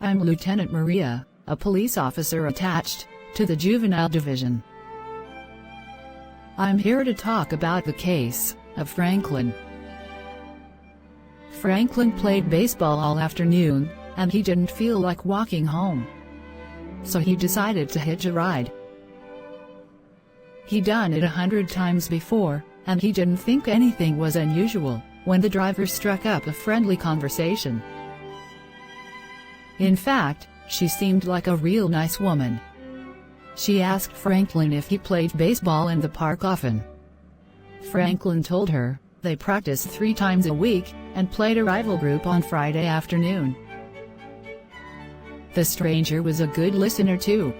I'm Lieutenant Maria, a police officer attached to the Juvenile Division. I'm here to talk about the case of Franklin. Franklin played baseball all afternoon, and he didn't feel like walking home. So he decided to hitch a ride. He'd done it 100 times before, and he didn't think anything was unusual when the driver struck up a friendly conversation. In fact, she seemed like a real nice woman. She asked Franklin if he played baseball in the park often. Franklin told her they practiced 3 times a week and played a rival group on Friday afternoon. The stranger was a good listener too.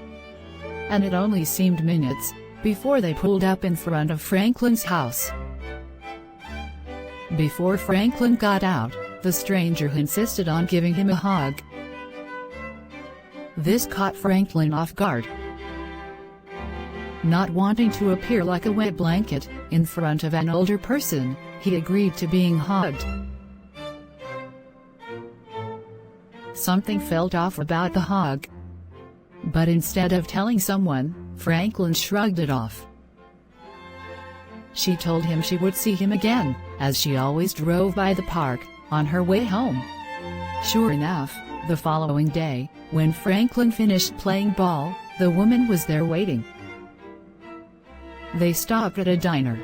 And it only seemed minutes before they pulled up in front of Franklin's house. Before Franklin got out, the stranger insisted on giving him a hug. This caught Franklin off guard. Not wanting to appear like a wet blanket in front of an older person, he agreed to being hugged. Something felt off about the hug. But instead of telling someone, Franklin shrugged it off. She told him she would see him again, as she always drove by the park on her way home. Sure enough, the following day, when Franklin finished playing ball, the woman was there waiting. They stopped at a diner.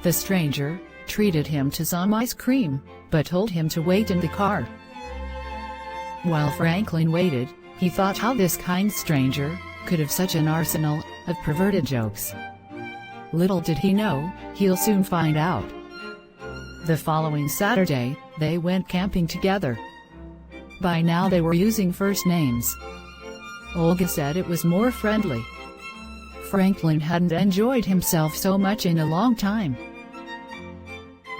The stranger treated him to some ice cream, but told him to wait in the car. While Franklin waited, he thought how this kind stranger could have such an arsenal of perverted jokes. Little did he know, he'll soon find out. The following Saturday, they went camping together. By now they were using first names. Olga said it was more friendly. Franklin hadn't enjoyed himself so much in a long time.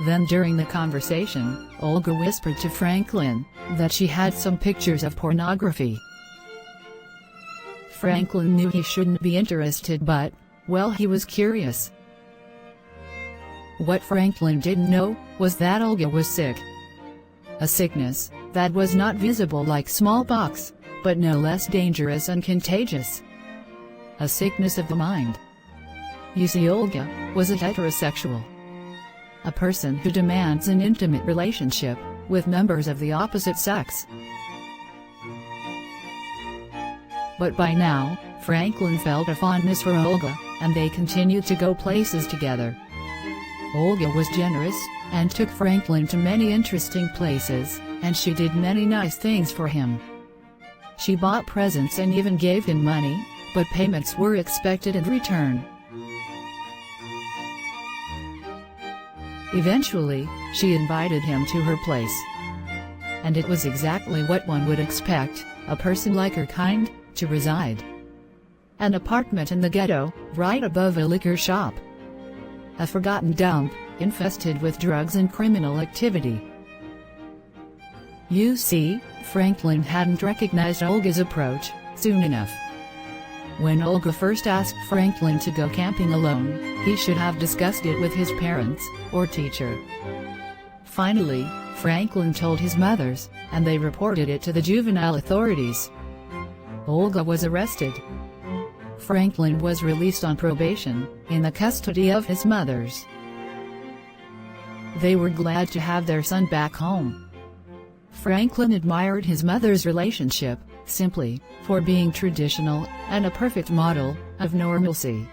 Then during the conversation, Olga whispered to Franklin that she had some pictures of pornography. Franklin knew he shouldn't be interested, but, well, he was curious. What Franklin didn't know was that Olga was sick. A sickness that was not visible like smallpox, but no less dangerous and contagious. A sickness of the mind. You see, Olga was a heterosexual. A person who demands an intimate relationship with members of the opposite sex. But by now, Franklin felt a fondness for Olga, and they continued to go places together. Olga was generous, and took Franklin to many interesting places, and she did many nice things for him. She bought presents and even gave him money, but payments were expected in return. Eventually, she invited him to her place. And it was exactly what one would expect a person like her kind to reside. An apartment in the ghetto, right above a liquor shop. A forgotten dump, infested with drugs and criminal activity. You see, Franklin hadn't recognized Olga's approach soon enough. When Olga first asked Franklin to go camping alone, he should have discussed it with his parents or teacher. Finally, Franklin told his mothers, and they reported it to the juvenile authorities. Olga was arrested. Franklin was released on probation, in the custody of his mothers. They were glad to have their son back home. Franklin admired his mother's relationship, simply for being traditional and a perfect model of normalcy.